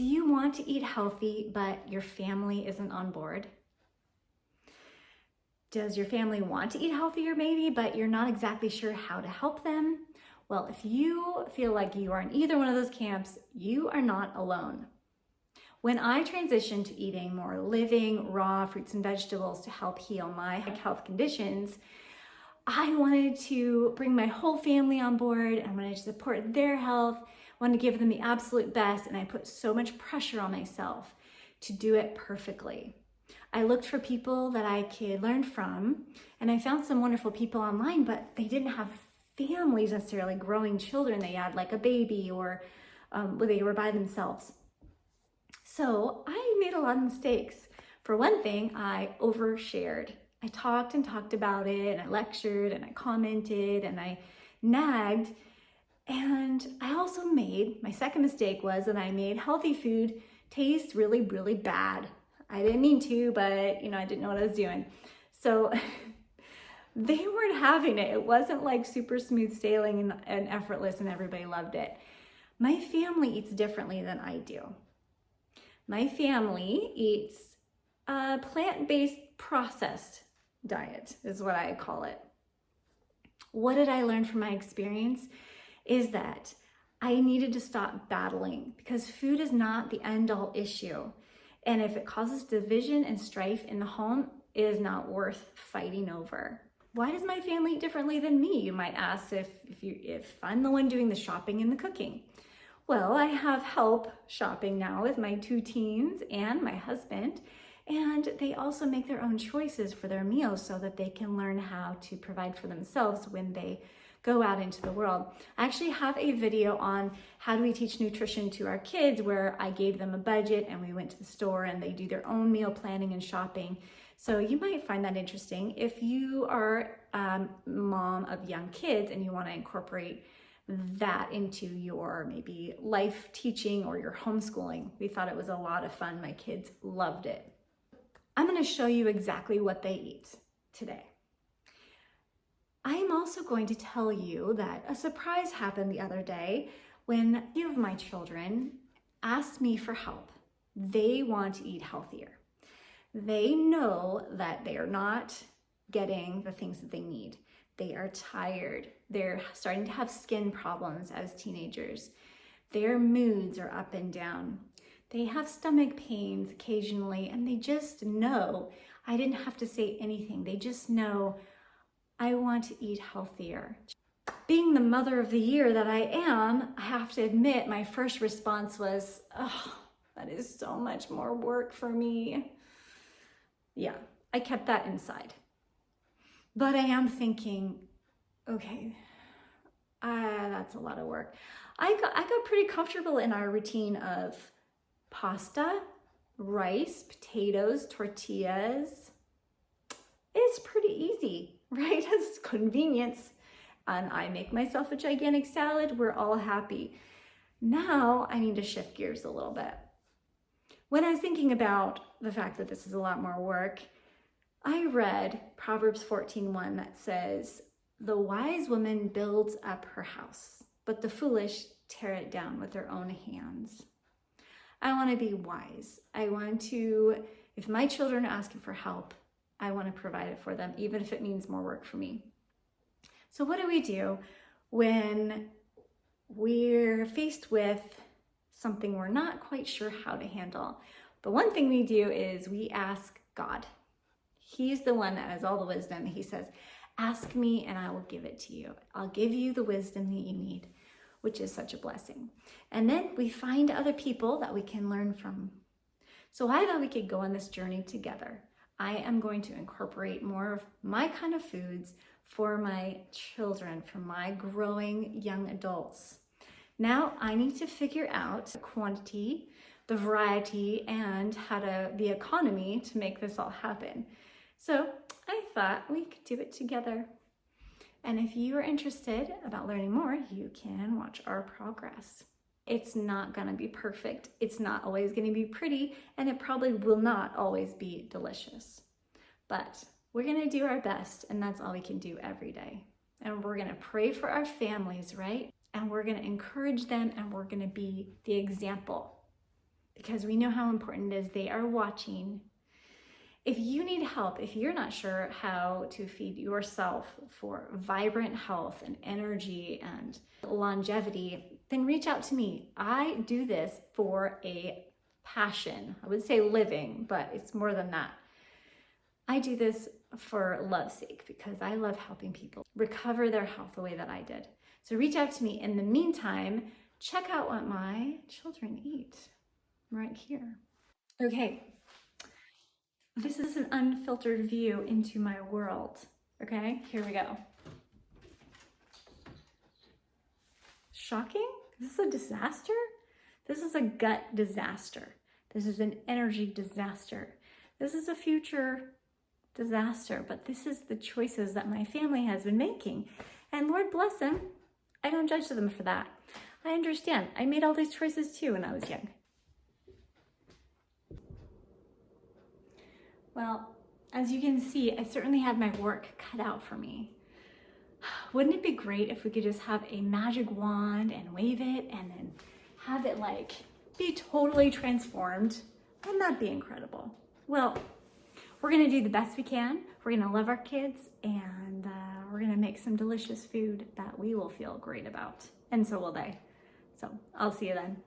Do you want to eat healthy, but your family isn't on board? Does your family want to eat healthier maybe, but you're not exactly sure how to help them? Well, if you feel like you are in either one of those camps, you are not alone. When I transitioned to eating more living, raw fruits and vegetables to help heal my health conditions, I wanted to bring my whole family on board. I wanted to support their health, wanted to give them the absolute best, and I put so much pressure on myself to do it perfectly. I looked for people that I could learn from, and I found some wonderful people online, but they didn't have families necessarily, growing children. They had like a baby or they were by themselves. So I made a lot of mistakes. For one thing, I overshared. I talked and talked about it, and I lectured and I commented and I nagged. And I also my second mistake was that I made healthy food taste really, really bad. I didn't mean to, but I didn't know what I was doing. So they weren't having it. It wasn't like super smooth sailing and effortless and everybody loved it. My family eats differently than I do. My family eats a plant-based processed diet is what I call it. What did I learn from my experience is that I needed to stop battling because food is not the end-all issue. And if it causes division and strife in the home, it is not worth fighting over. Why does my family eat differently than me? You might ask if I'm the one doing the shopping and the cooking. Well, I have help shopping now with my 2 teens and my husband, and they also make their own choices for their meals so that they can learn how to provide for themselves when they go out into the world. I actually have a video on how do we teach nutrition to our kids where I gave them a budget and we went to the store and they do their own meal planning and shopping. So you might find that interesting. If you are a mom of young kids and you want to incorporate that into your maybe life teaching or your homeschooling, we thought it was a lot of fun. My kids loved it. I'm going to show you exactly what they eat today. I'm also going to tell you that a surprise happened the other day when a few of my children asked me for help. They want to eat healthier. They know that they are not getting the things that they need. They are tired. They're starting to have skin problems as teenagers. Their moods are up and down. They have stomach pains occasionally, and they just know. I didn't have to say anything. They just know, I want to eat healthier. Being the mother of the year that I am, I have to admit my first response was, oh, that is so much more work for me. Yeah, I kept that inside. But I am thinking, okay, that's a lot of work. I got pretty comfortable in our routine of pasta, rice, potatoes, tortillas. It's pretty easy, right? It's convenience. And I make myself a gigantic salad. We're all happy. Now I need to shift gears a little bit. When I was thinking about the fact that this is a lot more work, I read Proverbs 14:1 that says, the wise woman builds up her house, but the foolish tear it down with their own hands. I want to be wise. I want to, if my children are asking for help, I want to provide it for them, even if it means more work for me. So what do we do when we're faced with something we're not quite sure how to handle? The one thing we do is we ask God. He's the one that has all the wisdom. He says, ask me and I will give it to you. I'll give you the wisdom that you need, which is such a blessing. And then we find other people that we can learn from. So I thought we could go on this journey together. I am going to incorporate more of my kind of foods for my children, for my growing young adults. Now I need to figure out the quantity, the variety, and the economy to make this all happen. So I thought we could do it together. And if you are interested about learning more, you can watch our progress. It's not gonna be perfect. It's not always gonna be pretty, and it probably will not always be delicious. But we're gonna do our best, and that's all we can do every day. And we're gonna pray for our families, right? And we're gonna encourage them, and we're gonna be the example because we know how important it is. They are watching. If you need help, if you're not sure how to feed yourself for vibrant health and energy and longevity, then reach out to me. I do this for a passion. I would say living, but it's more than that. I do this for love's sake because I love helping people recover their health the way that I did. So reach out to me. In the meantime, check out what my children eat right here. Okay. This is an unfiltered view into my world. Okay, here we go. Shocking? Is this a disaster? This is a gut disaster. This is an energy disaster. This is a future disaster, but this is the choices that my family has been making. And Lord bless them, I don't judge them for that. I understand. I made all these choices too when I was young. Well, as you can see, I certainly have my work cut out for me. Wouldn't it be great if we could just have a magic wand and wave it and then have it like be totally transformed? Wouldn't that be incredible? Well, we're gonna do the best we can. We're gonna love our kids, and we're gonna make some delicious food that we will feel great about. And so will they. So I'll see you then.